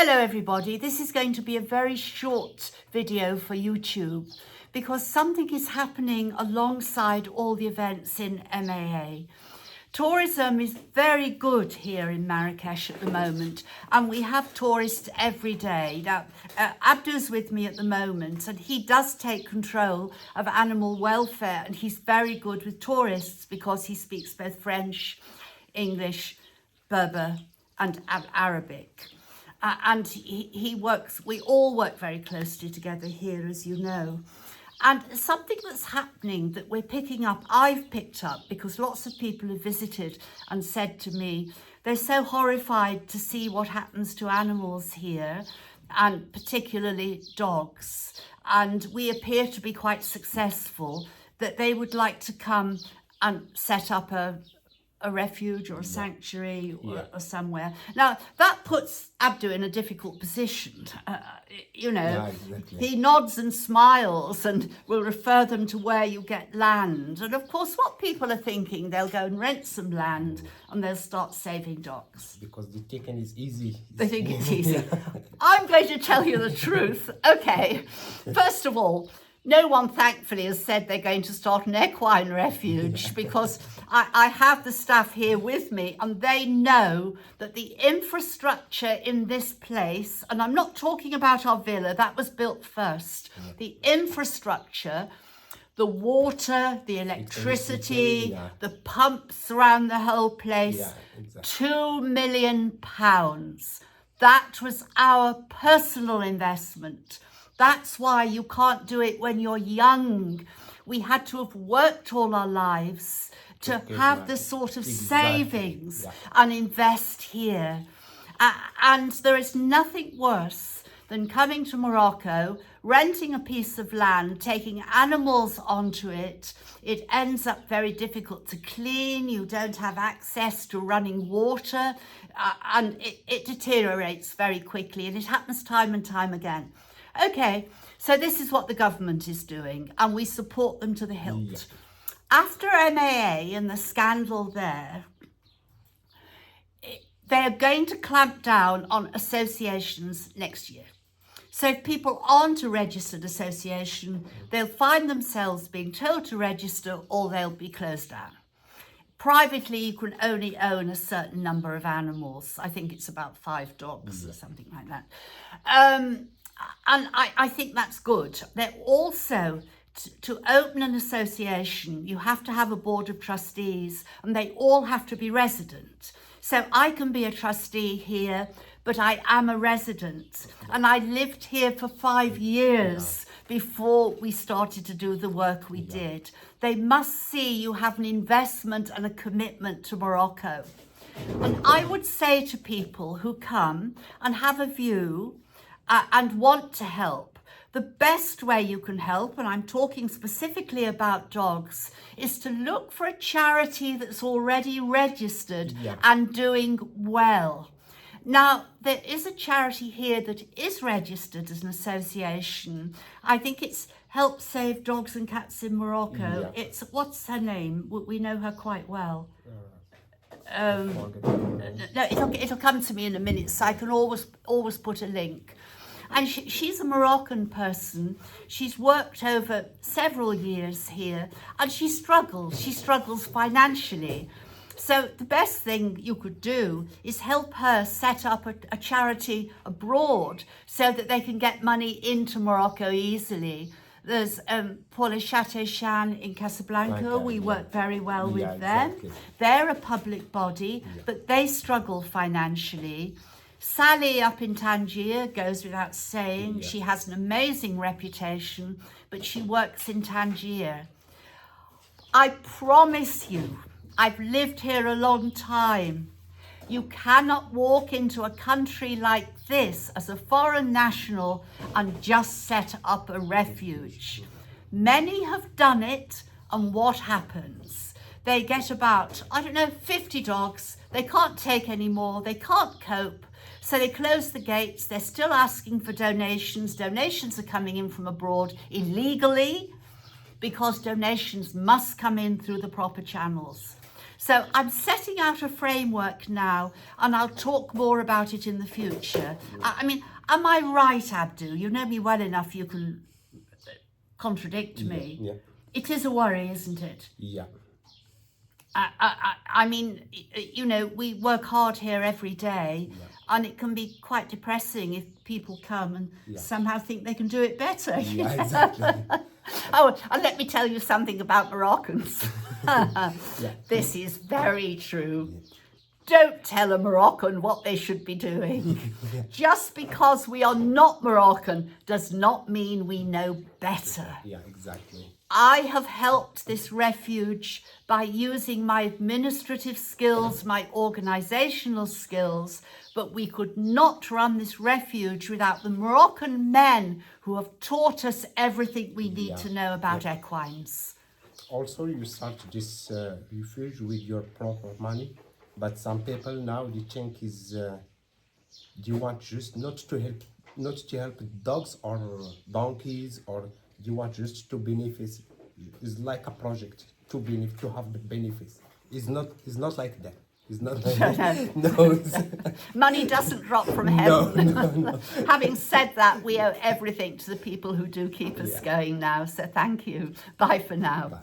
Hello everybody, this is going to be a very short video for YouTube because something is happening alongside all the events in MAA. Tourism is very good here in Marrakesh at the moment and we have tourists every day. Now, Abdu's with me at the moment and he does take control of animal welfare and he's very good with tourists because he speaks both French, English, Berber and Arabic. And we all work very closely together here, as you know. And something that's happening that we're picking up, I've picked up, because lots of people have visited and said to me, they're so horrified to see what happens to animals here, and particularly dogs. And we appear to be quite successful, that they would like to come and set up a refuge or a sanctuary or somewhere. Now, that puts Abdu in a difficult position. Exactly. He nods and smiles and will refer them to where you get land. And of course, what people are thinking, they'll go and rent some land and they'll start saving dogs. Because the taking is easy. They think it's easy. I'm going to tell you the truth. Okay, first of all, no one, thankfully, has said they're going to start an equine refuge because I have the staff here with me and they know that the infrastructure in this place, and I'm not talking about our villa, that was built first. The infrastructure, the water, the electricity, the pumps around the whole place, £2 million. That was our personal investment. That's why you can't do it when you're young. We had to have worked all our lives to have the sort of savings and invest here. And there is nothing worse than coming to Morocco, renting a piece of land, taking animals onto it. It ends up very difficult to clean. You don't have access to running water and it deteriorates very quickly and it happens time and time again. Okay, so this is what the government is doing and we support them to the hilt. After MAA and the scandal there, they're going to clamp down on associations next year. So if people aren't a registered association, they'll find themselves being told to register or they'll be closed down. Privately, you can only own a certain number of animals. I think it's about 5 dogs or something like that. And I think that's good. They're also, to open an association, you have to have a board of trustees and they all have to be resident. So I can be a trustee here, but I am a resident. And I lived here for 5 years before we started to do the work we did. They must see you have an investment and a commitment to Morocco. And I would say to people who come and have a view and want to help, the best way you can help, and I'm talking specifically about dogs, is to look for a charity that's already registered and doing well. Now, there is a charity here that is registered as an association. I think it's Help Save Dogs and Cats in Morocco. It's, what's her name? We know her quite well. No, it'll come to me in a minute, so I can always put a link. And she's a Moroccan person. She's worked over several years here and she struggles financially. So the best thing you could do is help her set up a charity abroad so that they can get money into Morocco easily. There's Pour le Château Chan in Casablanca. We work very well with them. They're a public body, but they struggle financially. Sally up in Tangier goes without saying. She has an amazing reputation, but she works in Tangier. I promise you, I've lived here a long time. You cannot walk into a country like this as a foreign national and just set up a refuge. Many have done it, and what happens? They get about, 50 dogs. They can't take any more. They can't cope. So they close the gates. They're still asking for donations. Donations are coming in from abroad illegally because donations must come in through the proper channels. So I'm setting out a framework now, and I'll talk more about it in the future. I mean, am I right, Abdu? You know me well enough, you can contradict me. Yeah. It is a worry, isn't it? Yeah. I mean, you know, we work hard here every day, and it can be quite depressing if people come and somehow think they can do it better. Yeah, exactly. Oh, and let me tell you something about Moroccans. This is very true. Don't tell a Moroccan what they should be doing. Just because we are not Moroccan does not mean we know better. Yeah, exactly. I have helped this refuge by using my administrative skills, my organisational skills, but we could not run this refuge without the Moroccan men who have taught us everything we need to know about equines. Also, you start this refuge with your proper money, but some people now they think is you want just not to help dogs or donkeys, or you want just to benefit. It's like a project to have the benefits. It's not like that. It's not like that. No. Money doesn't drop from heaven. No. Having said that, we owe everything to the people who do keep us going now. So thank you. Bye for now. Bye.